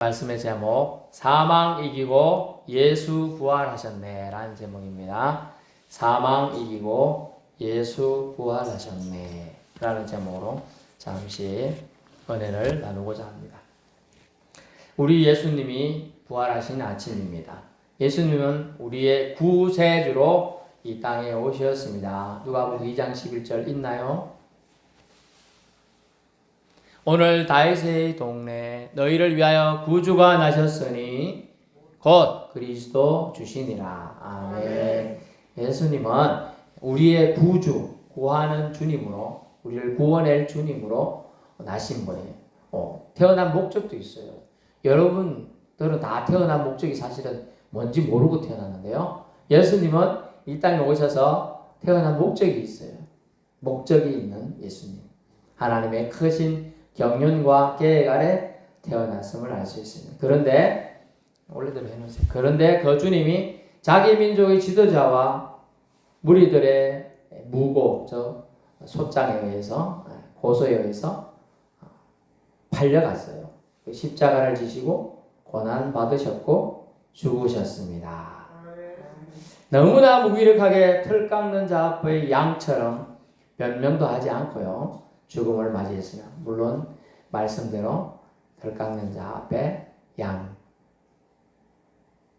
말씀의 제목, 사망 이기고 예수 부활하셨네 라는 제목입니다. 사망 이기고 예수 부활하셨네 라는 제목으로 잠시 은혜를 나누고자 합니다. 우리 예수님이 부활하신 아침입니다. 예수님은 우리의 구세주로 이 땅에 오셨습니다. 누가복음 2장 11절 있나요? 오늘 다윗의 동네 너희를 위하여 구주가 나셨으니 곧 그리스도 주시니라. 아멘. 예수님은 우리의 구주, 구하는 주님으로, 우리를 구원할 주님으로 나신 분이에요. 태어난 목적도 있어요. 여러분들은 다 태어난 목적이 사실은 뭔지 모르고 태어났는데요. 예수님은 이 땅에 오셔서 태어난 목적이 있어요. 목적이 있는 예수님. 하나님의 크신 경륜과 계획 아래 태어났음을 알 수 있습니다. 그런데 원래대로 해놓으세요. 그런데 그 주님이 자기 민족의 지도자와 무리들의 무고, 소장에 의해서, 고소에 의해서 팔려갔어요. 십자가를 지시고 고난 받으셨고 죽으셨습니다. 너무나 무기력하게 틀 깎는 자 앞의 양처럼 변명도 하지 않고요. 죽음을 맞이했으나 물론 말씀대로 덜 깎는 자 앞에 양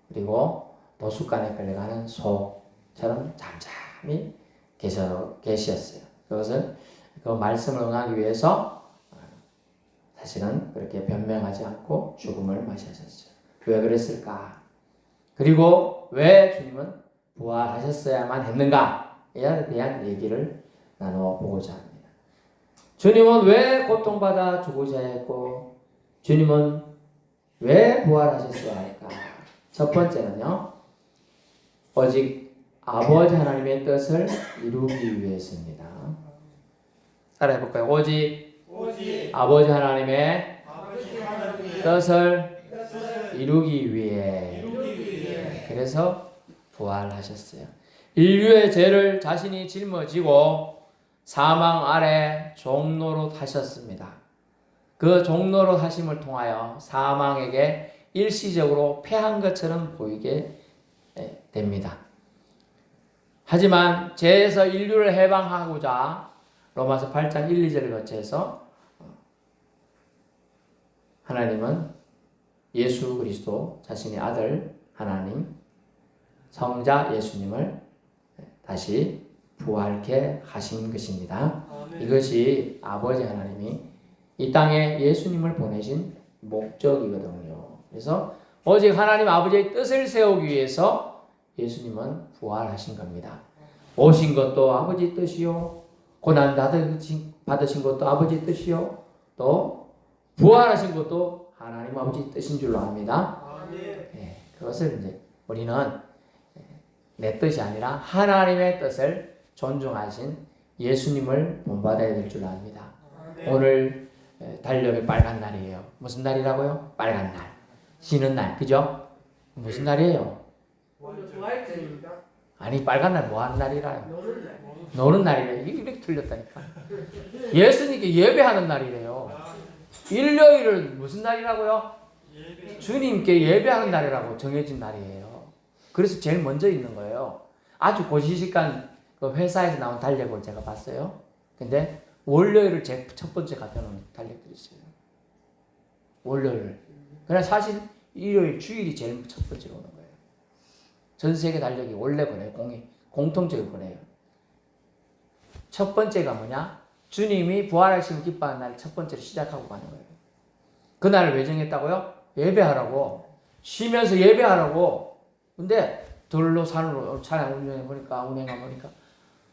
그리고 노숙간에 끌려가는 소처럼 잠잠히 계셨어요. 그것은 그 말씀을 응하기 위해서 사실은 그렇게 변명하지 않고 죽음을 맞이하셨어요. 왜 그랬을까? 그리고 왜 주님은 부활하셨어야만 했는가에 대한 얘기를 나눠보고자 합니다. 주님은 왜 고통받아 죽으셔야 했고 주님은 왜 부활하셨어야 할까? 첫 번째는요. 오직 아버지 하나님의 뜻을 이루기 위해서입니다. 따라해볼까요? 오직 아버지 하나님의 뜻을 이루기 위해. 그래서 부활하셨어요. 인류의 죄를 자신이 짊어지고 사망 아래 종로로 하셨습니다. 그 종로로 하심을 통하여 사망에게 일시적으로 패한 것처럼 보이게 됩니다. 하지만 죄에서 인류를 해방하고자 로마서 8장 1, 2절을 거쳐서 하나님은 예수 그리스도 자신의 아들 하나님 성자 예수님을 다시 부활케 하신 것입니다. 이것이 아버지 하나님이 이 땅에 예수님을 보내신 목적이거든요. 그래서 오직 하나님 아버지의 뜻을 세우기 위해서 예수님은 부활하신 겁니다. 오신 것도 아버지 뜻이요, 고난 받으신 것도 아버지 뜻이요, 또 부활하신 것도 하나님 아버지 뜻인 줄로 압니다. 네, 그것을 이제 우리는 내 뜻이 아니라 하나님의 뜻을 존중하신 예수님을 본받아야 될 줄 압니다. 오늘 달력이 빨간 날이에요. 무슨 날이라고요? 빨간 날. 쉬는 날. 그죠? 무슨 날이에요? 아니 빨간 날 뭐 하는 날이라요? 노는 날이래요. 이렇게 틀렸다니까. 예수님께 예배하는 날이래요. 일요일은 무슨 날이라고요? 주님께 예배하는 날이라고 정해진 날이에요. 그래서 제일 먼저 있는 거예요. 아주 고시식한 그 회사에서 나온 달력을 제가 봤어요. 근데 월요일을 제 첫 번째 갖다 놓은 달력들이 있어요. 월요일. 그냥 사실 일요일, 주일이 제일 첫 번째로 오는 거예요. 전 세계 달력이 원래 그래요. 공통적으로 그래요. 첫 번째가 뭐냐? 주님이 부활하심을 기뻐하는 날 첫 번째로 시작하고 가는 거예요. 그날을 왜 정했다고요? 예배하라고. 쉬면서 예배하라고. 근데 들로 산으로 차량 운행해보니까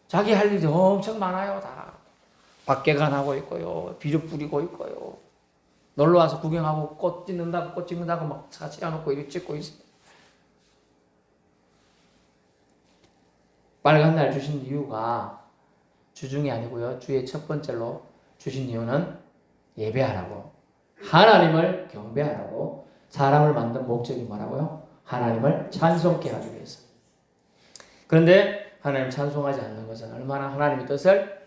자기 할 일이 엄청 많아요. 다 밖에간하고 있고요. 비료 뿌리고 있고요. 놀러와서 구경하고 꽃 찍는다고 막 사치해놓고 이렇게 찍고 있어요. 빨간 날 주신 이유가 주중이 아니고요. 주의 첫 번째로 주신 이유는 예배하라고. 하나님을 경배하라고. 사람을 만든 목적이 뭐라고요? 하나님을 찬송케 하기 위해서. 그런데 하나님 찬송하지 않는 것은 얼마나 하나님의 뜻을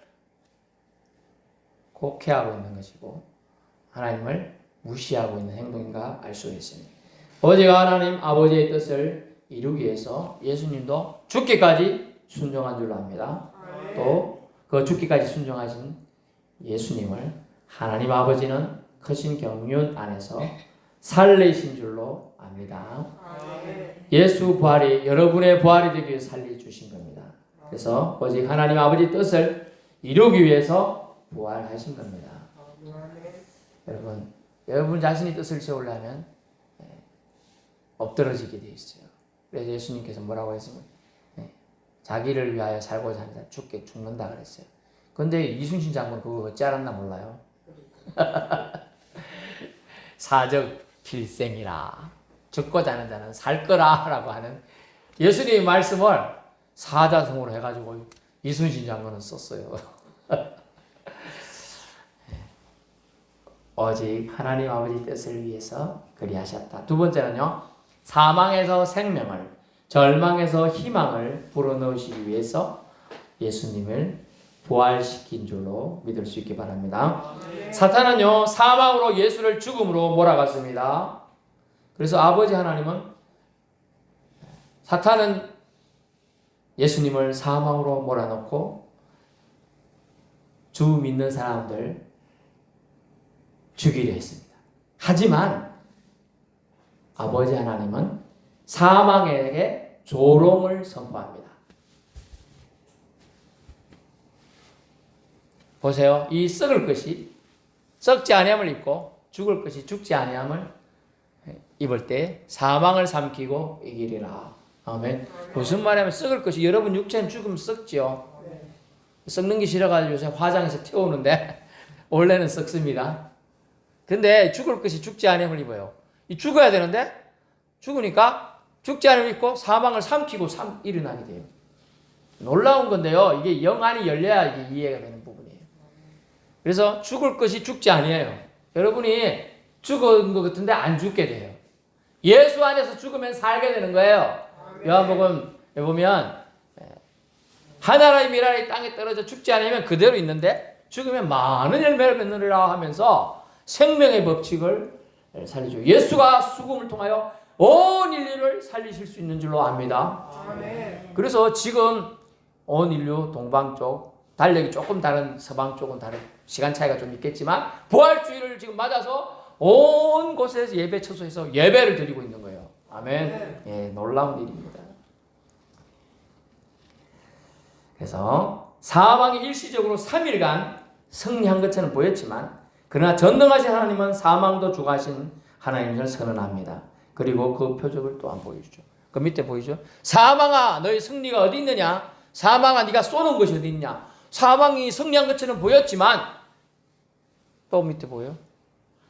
곡해하고 있는 것이고 하나님을 무시하고 있는 행동인가 알 수 있습니다. 오직 하나님 아버지의 뜻을 이루기 위해서 예수님도 죽기까지 순종한 줄로 압니다. 또 그 죽기까지 순종하신 예수님을 하나님 아버지는 크신 경륜 안에서 살리신 줄로 압니다. 예수 부활이 여러분의 부활이 되기 위해서 살려주신 겁니다. 그래서 오직 하나님 아버지 뜻을 이루기 위해서 부활하신 겁니다. 여러분 자신이 뜻을 세우려면 엎드러지게 되어 있어요. 그래서 예수님께서 뭐라고 했습니까? 자기를 위하여 살고자 하는 자 죽는다 그랬어요. 근데 이순신 장군 그거 어찌 알았나 몰라요. 사적 필생이라 죽고자 하는 자는 살 거라 라고 하는 예수님의 말씀을 사자성어로 해가지고 이순신 장군은 썼어요. 오직 하나님 아버지 뜻을 위해서 그리하셨다. 두 번째는요. 사망에서 생명을 절망에서 희망을 불어넣으시기 위해서 예수님을 부활시킨 줄로 믿을 수 있기 바랍니다. 사탄은요. 사망으로 예수를 죽음으로 몰아갔습니다. 그래서 아버지 하나님은 사탄은 예수님을 사망으로 몰아넣고 주 믿는 사람들 죽이려 했습니다. 하지만 아버지 하나님은 사망에게 조롱을 선포합니다. 보세요. 이 썩을 것이 썩지 아니함을 입고 죽을 것이 죽지 아니함을 입을 때 사망을 삼키고 이기리라. 아멘. 무슨 말이냐면 썩을 것이 여러분 육체는 죽으면 썩죠. 썩는 게 싫어가지고 요새 화장해서 태우는데 원래는 썩습니다. 근데 죽을 것이 죽지 아니함을 입어요. 이 죽어야 되는데 죽으니까 죽지 않음을 입고 사망을 삼키고 일어나게 돼요. 놀라운 건데요. 이게 영안이 열려야 이게 이해가 되는 부분이에요. 그래서 죽을 것이 죽지 아니에요. 여러분이 죽은 것 같은데 안 죽게 돼요. 예수 안에서 죽으면 살게 되는 거예요. 요한복음 보면 하나라의 미랄이 땅에 떨어져 죽지 않으면 그대로 있는데 죽으면 많은 열매를 맺느니라 하면서 생명의 법칙을 살리죠. 예수가 죽음을 통하여 온 인류를 살리실 수 있는 줄로 압니다. 그래서 지금 온 인류 동방 쪽 달력이 조금 다른 서방 쪽은 다른 시간 차이가 좀 있겠지만 부활주의를 지금 맞아서 온 곳에서 예배 처소에서 예배를 드리고 있는 거예요. 아멘. 예, 놀라운 일입니다. 그래서 사망이 일시적으로 3일간 승리한 것처럼 보였지만 그러나 전능하신 하나님은 사망도 주가신 하나님을 선언합니다. 그리고 그 표적을 또한 보여주죠. 그 밑에 보이죠? 사망아 너희 승리가 어디 있느냐? 사망아 네가 쏘는 것이 어디 있냐? 사망이 승리한 것처럼 보였지만 또 밑에 보여요?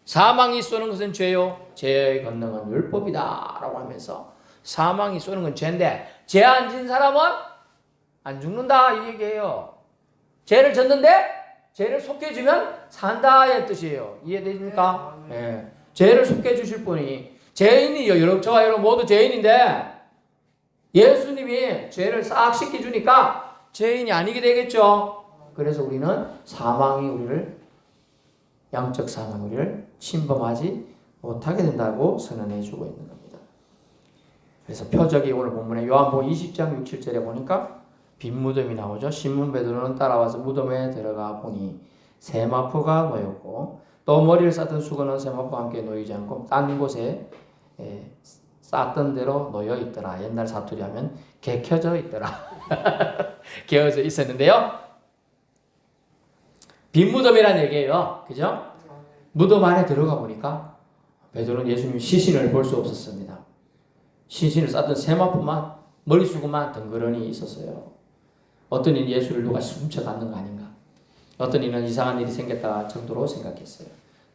사망이 쏘는 것은 죄요 죄의 권능은 율법이다 라고 하면서 사망이 쏘는 건 죄인데 죄 안 진 사람은 안 죽는다 이 얘기예요. 죄를 졌는데 죄를 속해주면 산다의 뜻이에요. 이해되십니까? 네. 죄를 속해주실 분이 죄인이요. 저와 여러분 모두 죄인인데 예수님이 죄를 싹 씻겨주니까 죄인이 아니게 되겠죠. 그래서 우리는 사망이 우리를 영적 사망이 우리를 침범하지 못하게 된다고 선언해주고 있는 겁니다. 그래서 표적이 오늘 본문에 요한복음 20장 6, 7절에 보니까 빈 무덤이 나오죠. 시몬 베드로는 따라와서 무덤에 들어가 보니 세마포가 놓였고 또 머리를 쌌던 수건은 세마포와 함께 놓이지 않고 딴 곳에 쌌던 대로 놓여 있더라. 옛날 사투리 하면 개켜져 있더라. 개어져 있었는데요. 빈 무덤이라는 얘기예요. 그죠? 무덤 안에 들어가 보니까 베드로는 예수님 시신을 볼 수 없었습니다. 시신을 쌌던 세마포만 머리수건만 덩그러니 있었어요. 어떤 이는 예수를 누가 훔쳐갔는 거 아닌가. 어떤 이는 이상한 일이 생겼다 정도로 생각했어요.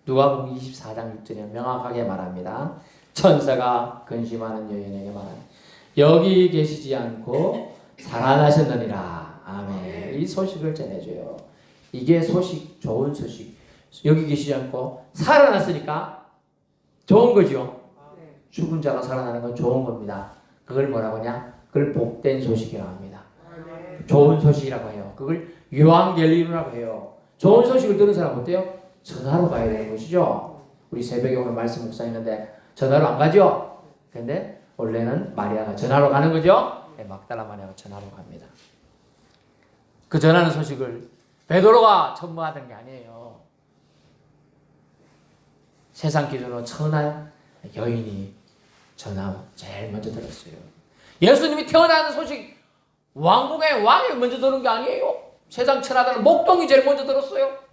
누가복음 24장 6절에 명확하게 말합니다. 천사가 근심하는 여인에게 말하니 여기 계시지 않고 살아나셨느니라. 아멘. 이 소식을 전해줘요. 이게 소식, 좋은 소식. 여기 계시지 않고 살아났으니까 좋은 거죠. 죽은 자가 살아나는 건 좋은 겁니다. 그걸 뭐라고 하냐? 그걸 복된 소식이라고 합니다. 좋은 소식이라고 해요. 그걸 유앙겔리움이라고 해요. 좋은 소식을 들은 사람 어때요? 전하러 가야 되는 것이죠. 우리 새벽에 오늘 말씀 묵상했는데 전화로 안 가죠? 그런데 원래는 마리아가 전화로 가는 거죠? 네, 막달라 마리아가 전화로 갑니다. 그 전하는 소식을 베드로가 전무하던 게 아니에요. 세상 기준으로 천한 여인이 전화 제일 먼저 들었어요. 예수님이 태어나는 소식 왕궁의 왕이 먼저 들은 게 아니에요. 세상 천하들은 목동이 제일 먼저 들었어요.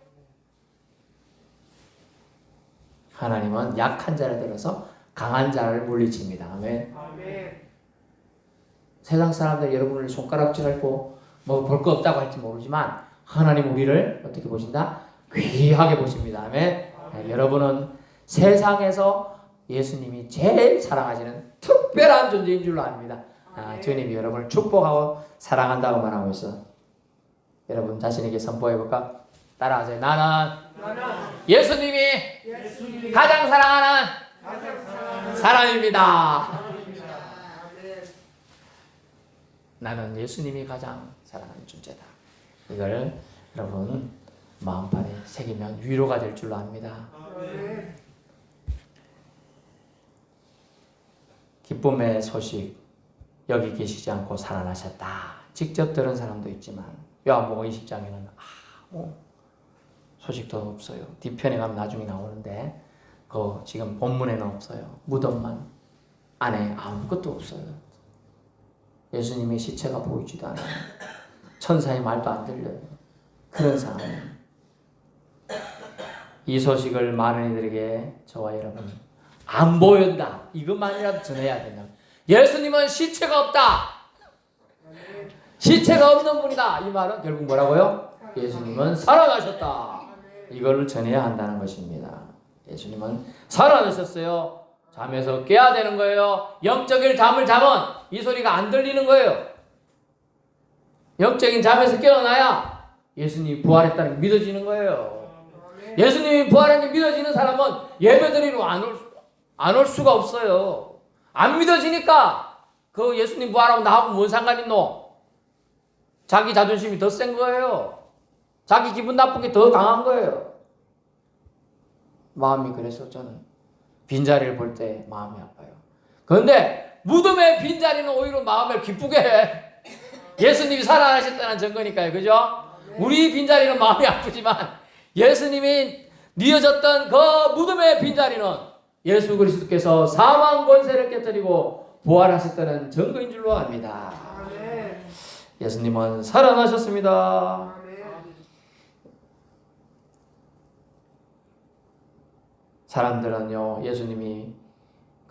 하나님은 약한 자를 들어서 강한 자를 물리칩니다. 아멘. 아멘. 세상 사람들 여러분을 손가락질하고 뭐 볼 거 없다고 할지 모르지만 하나님 우리를 어떻게 보신다? 귀하게 보십니다. 아멘. 네, 여러분은 세상에서 예수님이 제일 사랑하시는 특별한 존재인 줄로 압니다. 주님이 여러분을 축복하고 사랑한다고 말하고 있어. 여러분 자신에게 선포해볼까? 따라하세요. 나는 예수님이 가장 사랑하는 사람입니다. 나는 예수님이 가장 사랑하는 존재다. 이걸 여러분 마음판에 새기면 위로가 될 줄로 압니다. 기쁨의 소식 여기 계시지 않고 살아나셨다. 직접 들은 사람도 있지만 요한복음 20장에는 아무 소식도 없어요. 뒤편에 가면 나중에 나오는데 그 지금 본문에는 없어요. 무덤만 안에 아무것도 없어요. 예수님의 시체가 보이지도 않아요. 천사의 말도 안 들려요. 그런 상황이에요. 이 소식을 많은 이들에게 저와 여러분 안 보인다. 이것만이라도 전해야 된다. 예수님은 시체가 없다. 시체가 없는 분이다. 이 말은 결국 뭐라고요? 예수님은 살아나셨다. 이걸 전해야 한다는 것입니다. 예수님은 살아나셨어요. 잠에서 깨야 되는 거예요. 영적인 잠을 자면 이 소리가 안 들리는 거예요. 영적인 잠에서 깨어나야 예수님이 부활했다는 게 믿어지는 거예요. 예수님이 부활한 게 믿어지는 사람은 예배드리러 안 올 수가 없어요. 안 믿어지니까 그 예수님 부활하고 나하고 뭔 상관 있노? 자기 자존심이 더 센 거예요. 자기 기분 나쁜 게 더 강한 거예요. 마음이 그래서 저는 빈자리를 볼 때 마음이 아파요. 그런데 무덤의 빈자리는 오히려 마음을 기쁘게 해. 예수님이 살아나셨다는 증거니까요. 그죠? 우리 빈자리는 마음이 아프지만 예수님이 뉘어졌던 그 무덤의 빈자리는 예수 그리스도께서 사망 권세를 깨뜨리고 부활하셨다는 증거인 줄로 압니다. 예수님은 살아나셨습니다. 사람들은요, 예수님이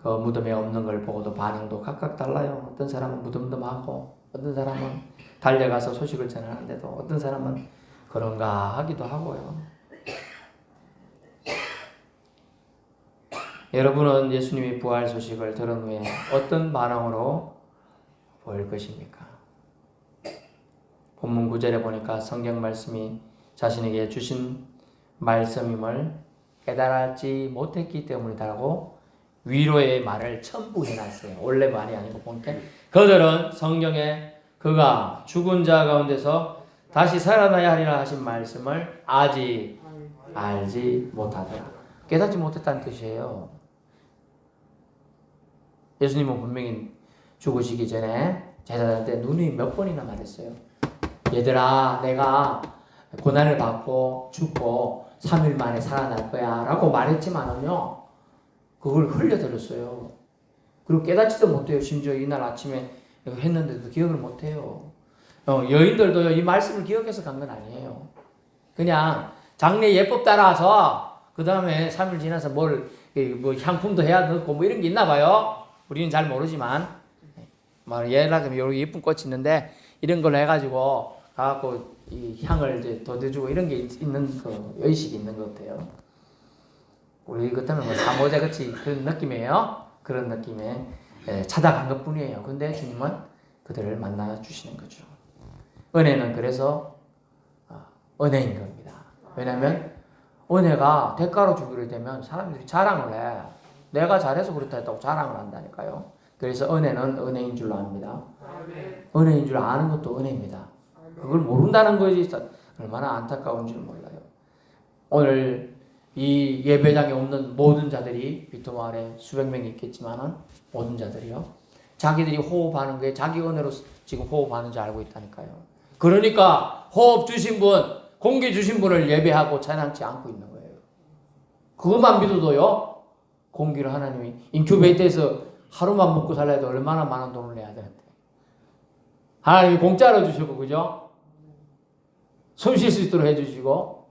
그 무덤에 없는 걸 보고도 반응도 각각 달라요. 어떤 사람은 무덤덤하고, 어떤 사람은 달려가서 소식을 전하는데도, 어떤 사람은 그런가 하기도 하고요. 여러분은 예수님이 부활 소식을 들은 후에 어떤 반응으로 보일 것입니까? 본문 9절에 보니까 성경 말씀이 자신에게 주신 말씀임을 깨달지 못했기 때문이다라고 위로의 말을 첨부 해놨어요. 원래 말이 아니고 보니까 그들은 성경에 그가 죽은 자 가운데서 다시 살아나야 하리라 하신 말씀을 아직 알지 못하더라. 깨닫지 못했다는 뜻이에요. 예수님은 분명히 죽으시기 전에 제자들한테 눈이 몇 번이나 말했어요. 얘들아, 내가 고난을 받고 죽고 3일 만에 살아날 거야 라고 말했지만은요, 그걸 흘려들었어요. 그리고 깨닫지도 못해요. 심지어 이날 아침에 했는데도 기억을 못해요. 여인들도 이 말씀을 기억해서 간 건 아니에요. 그냥 장례 예법 따라서 그 다음에 3일 지나서 뭐 향품도 해야 넣고 뭐 이런 게 있나 봐요. 우리는 잘 모르지만 예를 들면 여기 예쁜 꽃이 있는데 이런 걸 해가지고 가갖고 이 향을 이제 돋워주고 이런 게 있는 그 의식이 있는 것 같아요. 우리 그때는 뭐 사모제 같이 그런 느낌이에요. 그런 느낌에 찾아간 것 뿐이에요. 근데 주님은 그들을 만나 주시는 거죠. 은혜는 그래서 은혜인 겁니다. 왜냐하면 은혜가 대가로 주기로 되면 사람들이 자랑을 해. 내가 잘해서 그렇다 했다고 자랑을 한다니까요. 그래서 은혜는 은혜인 줄로 압니다. 은혜인 줄 아는 것도 은혜입니다. 그걸 모른다는 것이 얼마나 안타까운지 몰라요. 오늘 이 예배당에 없는 모든 자들이 비토마을에 수백 명이 있겠지만은 모든 자들이요. 자기들이 호흡하는 게 자기 은혜로 지금 호흡하는 줄 알고 있다니까요. 그러니까 호흡 주신 분, 공기 주신 분을 예배하고 찬양치 않고 있는 거예요. 그것만 믿어도요. 공기를 하나님이 인큐베이터에서 하루만 먹고 살아야 돼 얼마나 많은 돈을 내야 되는데. 하나님이 공짜로 주시고 그죠? 숨 쉴 수 있도록 해주시고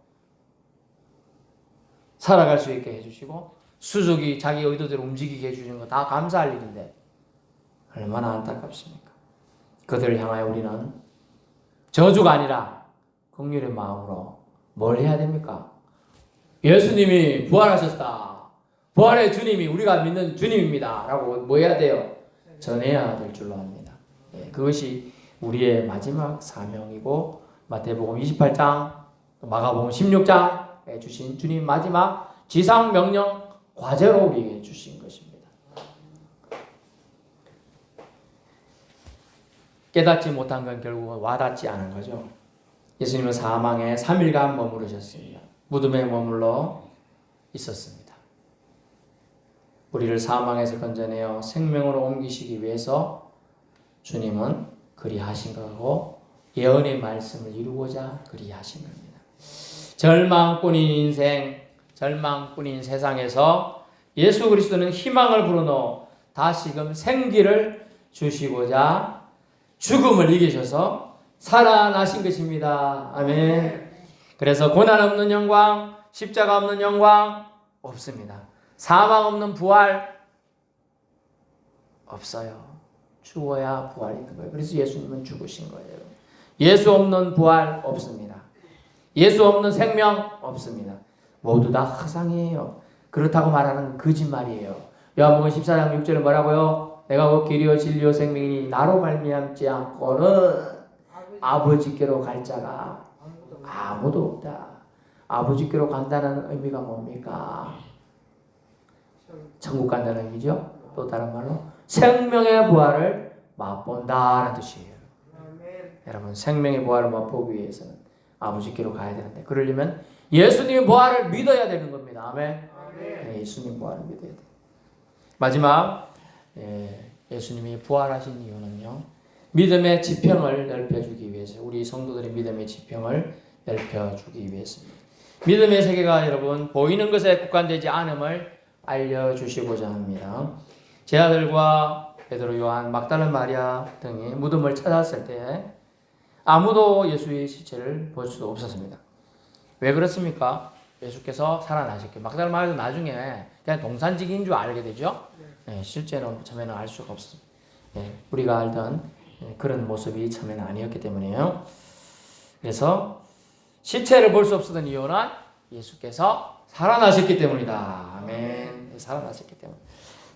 살아갈 수 있게 해주시고 수족이 자기 의도대로 움직이게 해주시는 거 다 감사할 일인데 얼마나 안타깝습니까? 그들을 향하여 우리는 저주가 아니라 긍휼의 마음으로 뭘 해야 됩니까? 예수님이 부활하셨다. 부활의 주님이 우리가 믿는 주님입니다. 라고 뭐 해야 돼요? 전해야 될 줄로 압니다. 그것이 우리의 마지막 사명이고 마태복음 28장, 마가복음 16장에 주신 주님 마지막 지상 명령 과제로 우리에게 주신 것입니다. 깨닫지 못한 건 결국은 와닿지 않은 거죠. 예수님은 사망에 3일간 머무르셨습니다. 무덤에 머물러 있었습니다. 우리를 사망에서 건져내어 생명으로 옮기시기 위해서 주님은 그리하신 거고 예언의 말씀을 이루고자 그리하신 겁니다. 절망뿐인 인생, 절망뿐인 세상에서 예수 그리스도는 희망을 불어넣어 다시금 생기를 주시고자 죽음을 이기셔서 살아나신 것입니다. 아멘. 그래서 고난 없는 영광, 십자가 없는 영광 없습니다. 사망 없는 부활 없어요. 죽어야 부활이 있는 거예요. 그래서 예수님은 죽으신 거예요. 예수 없는 부활 없습니다. 예수 없는 생명 없습니다. 모두 다 허상이에요. 그렇다고 말하는 거짓말이에요. 요한복음 14장 6절에 뭐라고요? 내가 곧 길이요 진리요 생명이니 나로 말미암지 않고는 아버지께로 갈 자가 아무도 없다. 아버지께로 간다는 의미가 뭡니까? 천국 간다는 의미죠. 또 다른 말로 생명의 부활을 맛본다는 뜻이에요. 여러분 생명의 부활을 맛보기 위해서는 아버지께로 가야 되는데 그러려면 예수님의 부활을 믿어야 되는 겁니다. 아멘. 네, 예수님 부활을 믿어야 돼요. 마지막 예수님이 부활하신 이유는요. 믿음의 지평을 넓혀주기 위해서 우리 성도들의 믿음의 지평을 넓혀주기 위해서입니다. 믿음의 세계가 여러분 보이는 것에 국한되지 않음을 알려주시고자 합니다. 제 아들과 베드로, 요한, 막달라 마리아 등이 무덤을 찾았을 때 아무도 예수의 시체를 볼 수 없었습니다. 왜 그렇습니까? 예수께서 살아나셨기. 막달라 마리아도 나중에 그냥 동산직인 줄 알게 되죠. 실제는 처음에는 알 수가 없습니다. 우리가 알던 그런 모습이 처음에는 아니었기 때문이에요. 그래서 시체를 볼 수 없었던 이유는 예수께서 살아나셨기 때문이다. 아멘. 살아나셨기 때문에.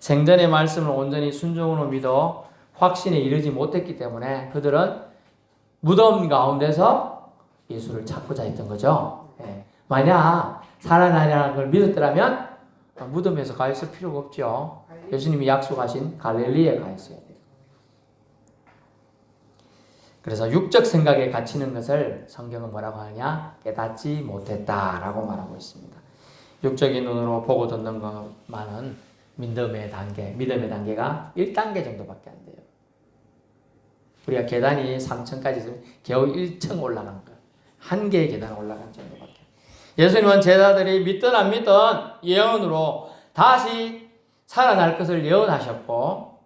생전의 말씀을 온전히 순종으로 믿어 확신에 이르지 못했기 때문에 그들은 무덤 가운데서 예수를 찾고자 했던 거죠. 만약 살아나냐는 걸 믿었더라면 무덤에서 가 있을 필요가 없죠. 예수님이 약속하신 갈릴리에 가 있어야 돼요. 그래서 육적 생각에 갇히는 것을 성경은 뭐라고 하냐? 깨닫지 못했다라고 말하고 있습니다. 육적인 눈으로 보고 듣는 것만은 믿음의 단계가 1단계 정도밖에 안 돼요. 우리가 계단이 3층까지 있으면 겨우 1층 올라간 거. 한 개의 계단 올라간 정도밖에. 예수님은 제자들이 믿든 안 믿든 예언으로 다시 살아날 것을 예언하셨고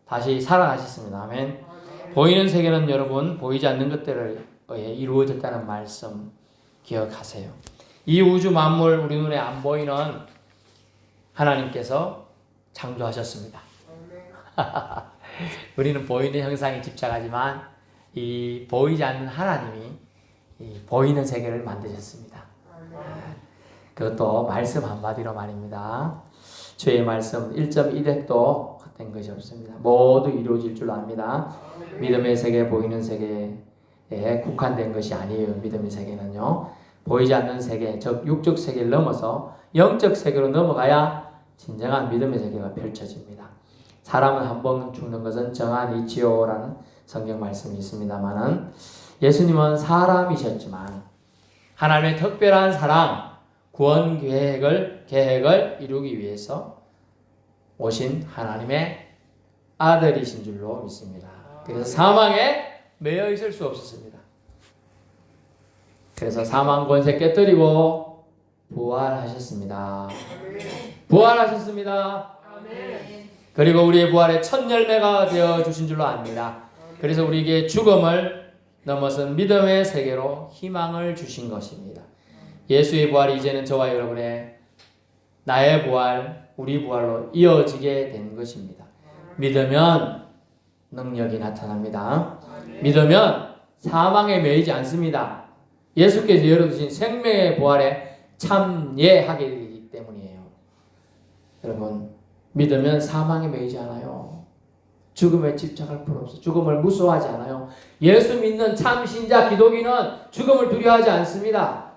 다시 살아나셨습니다. 아멘. 보이는 세계는 여러분 보이지 않는 것들을 의해 이루어졌다는 말씀 기억하세요. 이 우주 만물 우리 눈에 안 보이는 하나님께서 창조하셨습니다. 우리는 보이는 형상에 집착하지만 이 보이지 않는 하나님이 이 보이는 세계를 만드셨습니다. 그것도 말씀 한마디로 말입니다. 주의 말씀 1.1획도 된 것이 없습니다. 모두 이루어질 줄 압니다. 믿음의 세계, 보이는 세계에 국한된 것이 아니에요. 믿음의 세계는요. 보이지 않는 세계, 즉 육적 세계를 넘어서 영적 세계로 넘어가야 진정한 믿음의 세계가 펼쳐집니다. 사람은 한 번 죽는 것은 정한 이치요라는 성경 말씀이 있습니다만은 예수님은 사람이셨지만 하나님의 특별한 사랑, 구원 계획을 이루기 위해서 오신 하나님의 아들이신 줄로 믿습니다. 그래서 사망에 매여 있을 수 없었습니다. 그래서 사망 권세 깨뜨리고 부활하셨습니다. 부활하셨습니다. 그리고 우리의 부활의 첫 열매가 되어 주신 줄로 압니다. 그래서 우리에게 죽음을 넘어선 믿음의 세계로 희망을 주신 것입니다. 예수의 부활이 이제는 저와 여러분의 나의 부활, 우리 부활로 이어지게 된 것입니다. 믿으면 능력이 나타납니다. 믿으면 사망에 매이지 않습니다. 예수께서 열어두신 생명의 부활에 참여하게 되기 때문이에요. 여러분, 믿으면 사망에 매이지 않아요. 죽음에 집착할 필요 없어요. 죽음을 무서워하지 않아요. 예수 믿는 참 신자 기독인은 죽음을 두려워하지 않습니다.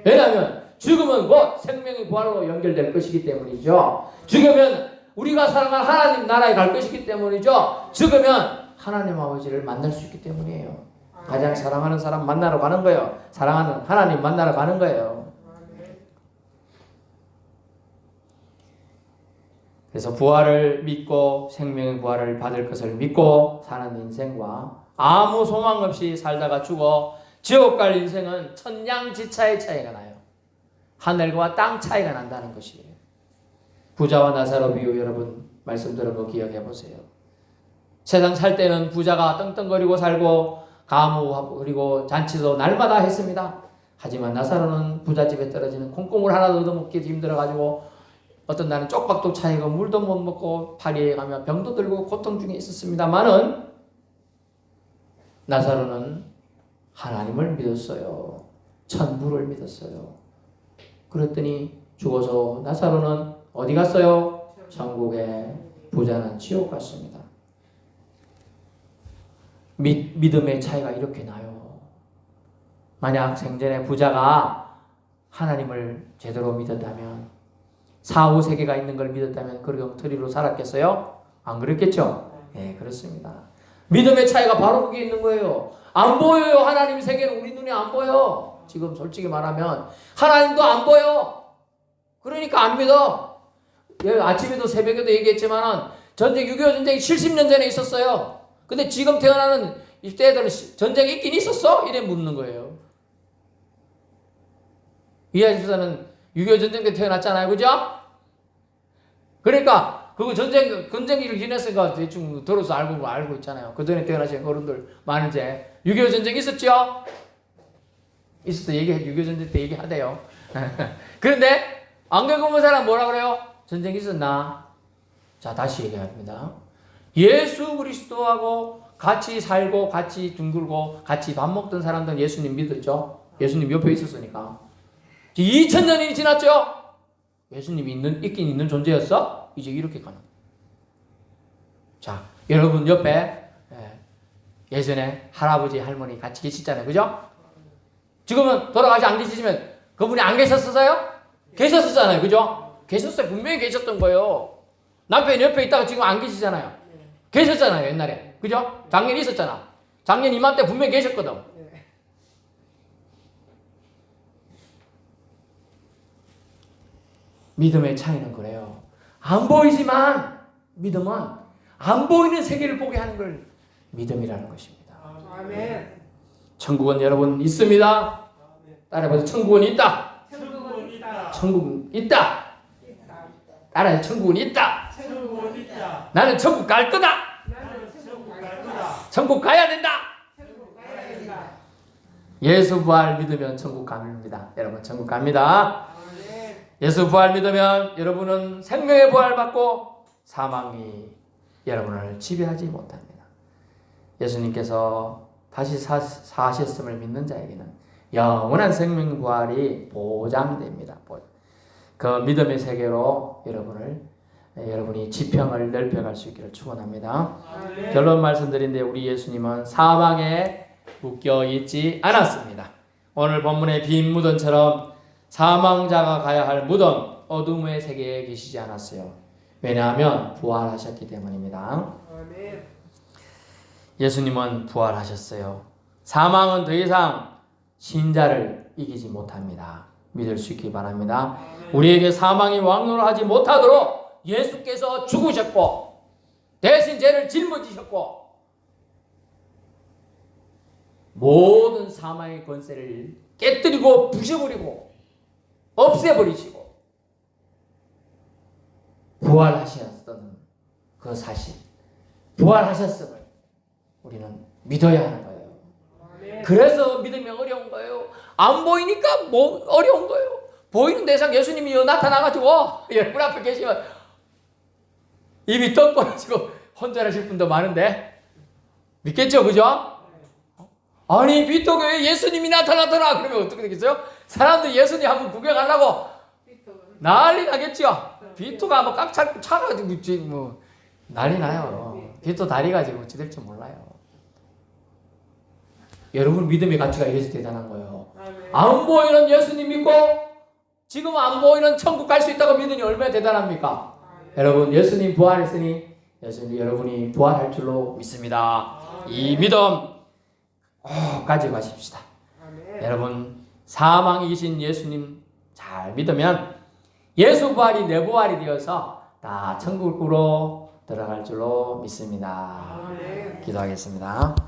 왜냐하면 죽음은 곧 생명의 부활로 연결될 것이기 때문이죠. 죽으면 우리가 사랑하는 하나님 나라에 갈 것이기 때문이죠. 죽으면 하나님 아버지를 만날 수 있기 때문이에요. 가장 사랑하는 사람 만나러 가는 거예요. 사랑하는 하나님 만나러 가는 거예요. 그래서 부활을 믿고 생명의 부활을 받을 것을 믿고 사는 인생과 아무 소망 없이 살다가 죽어 지옥 갈 인생은 천냥지차의 차이가 나요. 하늘과 땅 차이가 난다는 것이에요. 부자와 나사로 비유 여러분 말씀 들은 거 기억해 보세요. 세상 살 때는 부자가 떵떵거리고 살고 가무하고 그리고 잔치도 날마다 했습니다. 하지만 나사로는 부잣집에 떨어지는 콩고물 하나도 얻어먹기 힘들어가지고 어떤 날은 쪽박도 차이고 물도 못 먹고 파리에 가며 병도 들고 고통 중에 있었습니다만은 나사로는 하나님을 믿었어요. 천부를 믿었어요. 그랬더니 죽어서 나사로는 어디 갔어요? 천국에, 부자는 지옥 갔습니다. 믿음의 차이가 이렇게 나요. 만약 생전에 부자가 하나님을 제대로 믿었다면, 사후 세계가 있는 걸 믿었다면 그 엉터리로 살았겠어요? 안 그랬겠죠? 네, 그렇습니다. 믿음의 차이가 바로 그게 있는 거예요. 안 보여요. 하나님 세계는 우리 눈에 안 보여. 지금 솔직히 말하면 하나님도 안 보여. 그러니까 안 믿어. 아침에도 새벽에도 얘기했지만 전쟁 6.25 전쟁이 70년 전에 있었어요. 근데 지금 태어나는 이때들은 전쟁이 있긴 있었어? 이래 묻는 거예요. 이 아저씨는 6.25 전쟁 때 태어났잖아요. 그죠? 그러니까 그거 전쟁이 지냈으니까 대충 들어서 알고 있잖아요. 그 전에 태어나신 어른들 많은데 6.25 전쟁 있었죠? 있었다. 6.25 전쟁 때 얘기하대요. 그런데 안경 검은 사람 뭐라 그래요? 전쟁 있었나? 자, 다시 얘기합니다. 예수 그리스도하고 같이 살고 같이 둥글고 같이 밥 먹던 사람들은 예수님 믿었죠? 예수님 옆에 있었으니까. 2000년이 지났죠? 예수님이 있긴 있는 존재였어? 이제 이렇게 가는. 자, 여러분 옆에 예전에 할아버지 할머니 같이 계시잖아요. 그죠? 지금은 돌아가시 안 계시지만 그분이 안 계셨었어요? 계셨었잖아요. 그죠? 계셨어요. 분명히 계셨던 거예요. 남편이 옆에 있다가 지금 안 계시잖아요. 계셨잖아요. 옛날에. 그죠? 작년 있었잖아. 작년 이맘때 분명히 계셨거든. 믿음의 차이는 그래요. 안 보이지만 믿음은 안 보이는 세계를 보게 하는 걸 믿음이라는 것입니다. 아멘. 천국은 여러분 있습니다. 따라해보세요. 천국은 있다. 천국은 있다. 천국은 있다. 따라해. 천국은 있다. 천국은 있다. 나는 천국 갈 거다. 나는 천국 갈 거다. 천국 가야 된다. 천국 가야 된다. 예수 부활 믿으면 천국 갑니다. 여러분 천국 갑니다. 예수 부활 믿으면 여러분은 생명의 부활 받고 사망이 여러분을 지배하지 못합니다. 예수님께서 다시 사셨음을 믿는 자에게는 영원한 생명 부활이 보장됩니다. 그 믿음의 세계로 여러분이 지평을 넓혀갈 수 있기를 축원합니다. 결론 말씀드린데 우리 예수님은 사망에 묶여 있지 않았습니다. 오늘 본문의 빈 무덤처럼 사망자가 가야 할 무덤, 어둠의 세계에 계시지 않았어요. 왜냐하면 부활하셨기 때문입니다. 예수님은 부활하셨어요. 사망은 더 이상 신자를 이기지 못합니다. 믿을 수 있기 바랍니다. 우리에게 사망이 왕노하지 못하도록 예수께서 죽으셨고 대신 죄를 짊어지셨고 모든 사망의 권세를 깨뜨리고 부셔버리고 없애버리시고 부활하셨던 그 사실, 부활하셨음을 우리는 믿어야 하는 거예요. 그래서 믿음이 어려운 거예요. 안 보이니까 뭐 어려운 거예요. 보이는 대상 예수님이 나타나가지고 여러분 앞에 계시면 입이 떡 벌어지고 혼절하실 분도 많은데 믿겠죠, 그죠? 아니 비토교에 예수님이 나타나더라 그러면 어떻게 되겠어요? 사람들이 예수님 한번 구경하려고 난리 나겠죠. 비토가 뭐 꽉 차가지고 뭐 난리 나요. 비토 다리 가지고 어찌 될지 몰라요. 여러분 믿음의 가치가 이래서 대단한 거예요. 안 보이는 예수님 믿고 지금 안 보이는 천국 갈 수 있다고 믿으니 얼마나 대단합니까? 여러분 예수님 부활했으니 여러분이 부활할 줄로 믿습니다. 이 믿음 꼭 가지고 가십시다. 여러분 사망에 계신 예수님 잘 믿으면 예수 부활이 내 부활이 되어서 다 천국으로 들어갈 줄로 믿습니다. 기도하겠습니다.